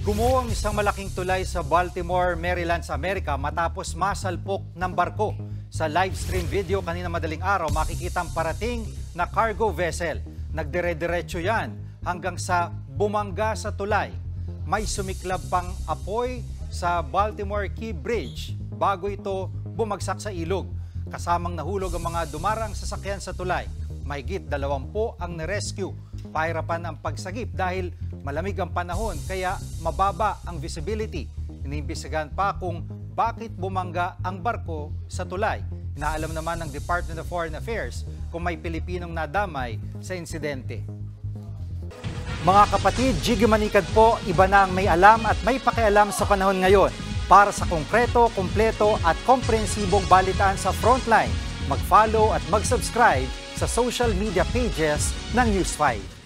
Gumuho ang isang malaking tulay sa Baltimore, Maryland sa Amerika matapos masalpok ng barko. Sa live stream video kanina madaling araw, makikita ang parating na cargo vessel. Nagdire-diretso yan hanggang sa bumangga sa tulay. May sumiklab pang apoy sa Baltimore Key Bridge bago ito bumagsak sa ilog. Kasamang nahulog ang mga dumarang sasakyan sa tulay. Mahigit 20 ang na-rescue. Pahirapan ang pagsagip dahil malamig ang panahon kaya mababa ang visibility. Iniimbestigahan pa kung bakit bumangga ang barko sa tulay. Inaalam naman ng Department of Foreign Affairs kung may Pilipinong nadamay sa insidente. Mga kapatid, Jiggy Manikad po, iba na ang may alam at may pakialam sa panahon ngayon. Para sa konkreto, kumpleto at komprehensibong balitaan sa Frontline, mag-follow at mag-subscribe sa social media pages ng News 5.